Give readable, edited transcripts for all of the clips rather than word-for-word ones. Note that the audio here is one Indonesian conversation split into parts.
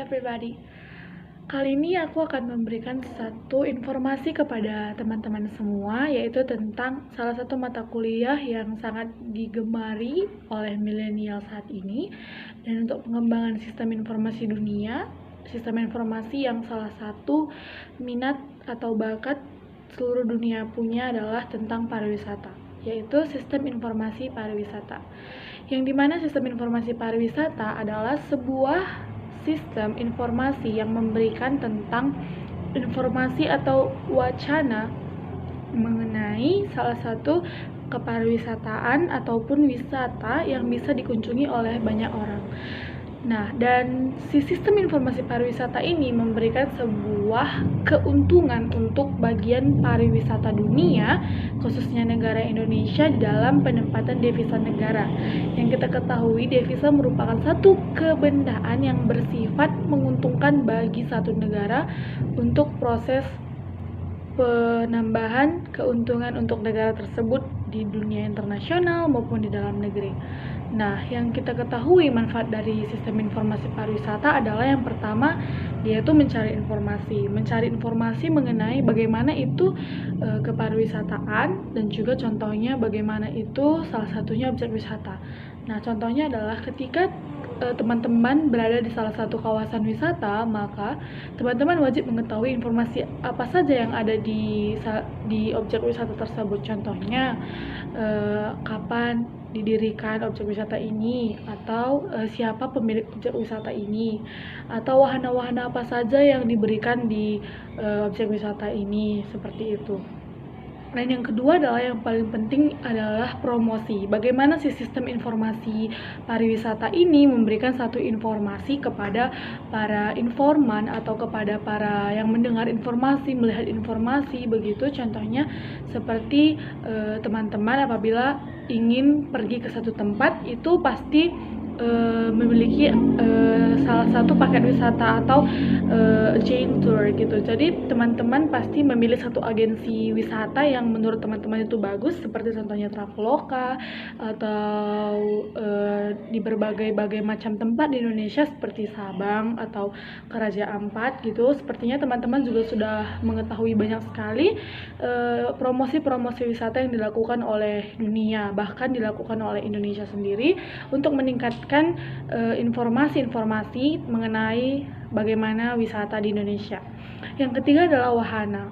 everybody. Kali ini aku akan memberikan satu informasi kepada teman-teman semua, yaitu tentang salah satu mata kuliah yang sangat digemari oleh milenial saat ini. Dan untuk pengembangan sistem informasi dunia, sistem informasi yang salah satu minat atau bakat seluruh dunia punya adalah tentang pariwisata, yaitu sistem informasi pariwisata. Yang dimana sistem informasi pariwisata adalah sebuah sistem informasi yang memberikan tentang informasi atau wacana mengenai salah satu kepariwisataan ataupun wisata yang bisa dikunjungi oleh banyak orang. Nah, dan si sistem informasi pariwisata ini memberikan sebuah keuntungan untuk bagian pariwisata dunia, khususnya negara Indonesia dalam penempatan devisa negara. Yang kita ketahui, devisa merupakan satu kebendaan yang bersifat menguntungkan bagi satu negara untuk proses penambahan keuntungan untuk negara tersebut di dunia internasional maupun di dalam negeri. Nah, yang kita ketahui manfaat dari sistem informasi pariwisata adalah yang pertama, dia itu mencari informasi mengenai bagaimana itu kepariwisataan, dan juga contohnya bagaimana itu salah satunya objek wisata. Nah, contohnya adalah ketika teman-teman berada di salah satu kawasan wisata, maka teman-teman wajib mengetahui informasi apa saja yang ada di objek wisata tersebut. Contohnya, kapan didirikan objek wisata ini, atau siapa pemilik objek wisata ini, atau wahana-wahana apa saja yang diberikan di objek wisata ini, seperti itu. Dan yang kedua adalah yang paling penting adalah promosi. Bagaimana sih sistem informasi pariwisata ini memberikan satu informasi kepada para informan atau kepada para yang mendengar informasi, melihat informasi begitu. Contohnya seperti teman-teman apabila ingin pergi ke satu tempat, itu pasti memiliki salah satu paket wisata atau chain tour gitu. Jadi teman-teman pasti memilih satu agensi wisata yang menurut teman-teman itu bagus, seperti contohnya Traveloka atau di berbagai macam tempat di Indonesia seperti Sabang atau ke Raja Ampat gitu. Sepertinya teman-teman juga sudah mengetahui banyak sekali promosi-promosi wisata yang dilakukan oleh dunia, bahkan dilakukan oleh Indonesia sendiri untuk meningkatkan informasi-informasi mengenai bagaimana wisata di Indonesia. Yang ketiga adalah wahana.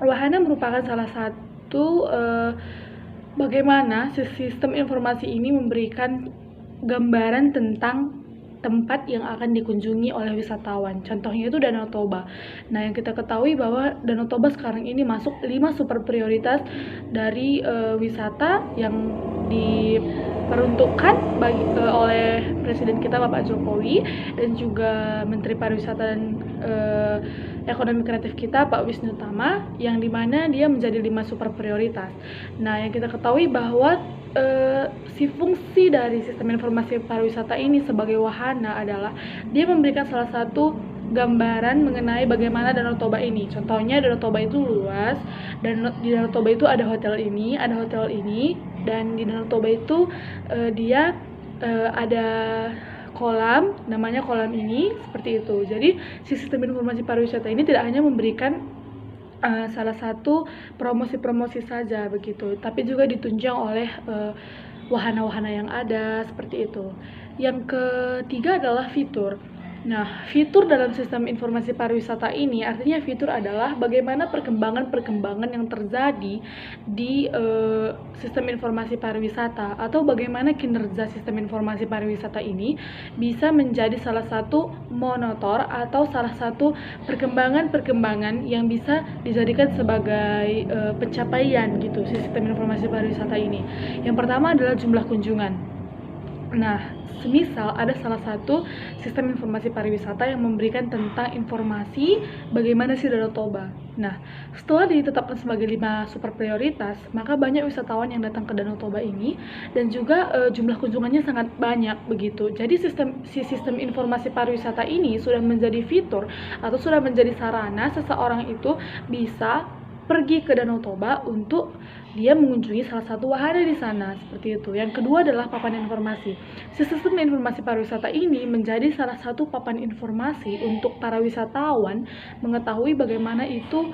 Wahana merupakan salah satu bagaimana sistem informasi ini memberikan gambaran tentang tempat yang akan dikunjungi oleh wisatawan. Contohnya itu Danau Toba. Nah, yang kita ketahui bahwa Danau Toba sekarang ini masuk 5 super prioritas dari wisata yang diperuntukkan oleh Presiden kita Bapak Jokowi, dan juga Menteri Pariwisata dan Ekonomi Kreatif kita Pak Wisnu Tama, yang dimana dia menjadi 5 super prioritas. Nah, yang kita ketahui bahwa si fungsi dari sistem informasi pariwisata ini sebagai wahana adalah dia memberikan salah satu gambaran mengenai bagaimana Danau Toba ini. Contohnya Danau Toba itu luas, dan di Danau Toba itu ada hotel ini, dan di Danau Toba itu dia ada kolam, namanya kolam ini, seperti itu. Jadi sistem informasi pariwisata ini tidak hanya memberikan salah satu promosi-promosi saja begitu, tapi juga ditunjang oleh wahana-wahana yang ada, seperti itu. Yang ketiga adalah fitur. Nah, fitur dalam sistem informasi pariwisata ini, artinya fitur adalah bagaimana perkembangan yang terjadi di sistem informasi pariwisata, atau bagaimana kinerja sistem informasi pariwisata ini bisa menjadi salah satu motor atau salah satu perkembangan yang bisa dijadikan sebagai pencapaian gitu sistem informasi pariwisata ini. Yang pertama adalah jumlah kunjungan. Nah, semisal ada salah satu sistem informasi pariwisata yang memberikan tentang informasi bagaimana sih Danau Toba. Nah, setelah ditetapkan sebagai 5 super prioritas, maka banyak wisatawan yang datang ke Danau Toba ini, dan juga jumlah kunjungannya sangat banyak begitu. Jadi sistem informasi pariwisata ini sudah menjadi fitur atau sudah menjadi sarana seseorang itu bisa pergi ke Danau Toba untuk dia mengunjungi salah satu wahana di sana, seperti itu. Yang kedua adalah papan informasi. Sistem informasi pariwisata ini menjadi salah satu papan informasi untuk para wisatawan mengetahui bagaimana itu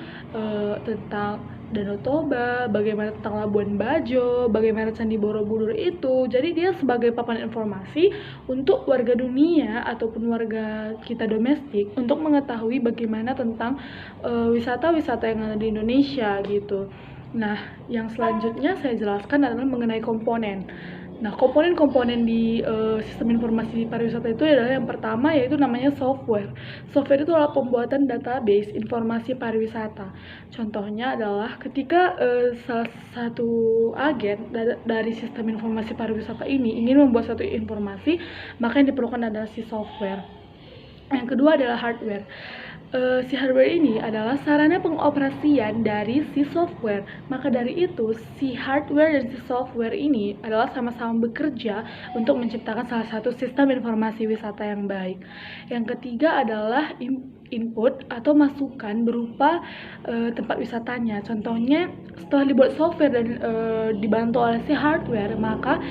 tentang Danau Toba, bagaimana tentang Labuan Bajo, bagaimana Candi Borobudur itu. Jadi dia sebagai papan informasi untuk warga dunia ataupun warga kita domestik untuk mengetahui bagaimana tentang wisata-wisata yang ada di Indonesia gitu. Nah, yang selanjutnya saya jelaskan adalah mengenai komponen. Nah, komponen-komponen di sistem informasi pariwisata itu adalah yang pertama yaitu namanya software. Software itu adalah pembuatan database informasi pariwisata. Contohnya adalah ketika salah satu agen dari sistem informasi pariwisata ini ingin membuat satu informasi, maka yang diperlukan adalah si software. Yang kedua adalah hardware. Si hardware ini adalah sarana pengoperasian dari si software. Maka dari itu, si hardware dan si software ini adalah sama-sama bekerja untuk menciptakan salah satu sistem informasi wisata yang baik. Yang ketiga adalah input atau masukan berupa tempat wisatanya. Contohnya, setelah dibuat software dan dibantu oleh si hardware, maka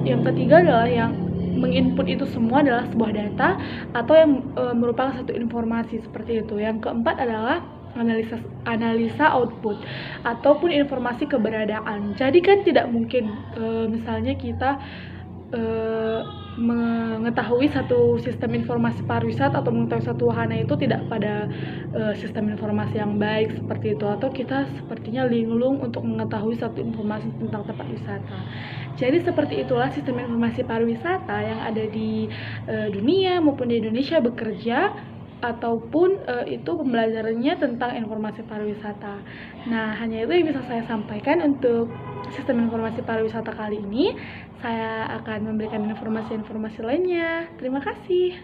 yang ketiga adalah yang menginput itu semua adalah sebuah data atau yang merupakan satu informasi seperti itu. Yang keempat adalah analisa output ataupun informasi keberadaan. Jadi kan tidak mungkin misalnya kita mengetahui satu sistem informasi pariwisata atau mengetahui satu wahana itu tidak pada sistem informasi yang baik seperti itu, atau kita sepertinya linglung untuk mengetahui satu informasi tentang tempat wisata. Jadi seperti itulah sistem informasi pariwisata yang ada di dunia maupun di Indonesia bekerja, ataupun itu pembelajarannya tentang informasi pariwisata. Nah, hanya itu yang bisa saya sampaikan untuk sistem informasi pariwisata kali ini. Saya akan memberikan informasi-informasi lainnya. Terima kasih.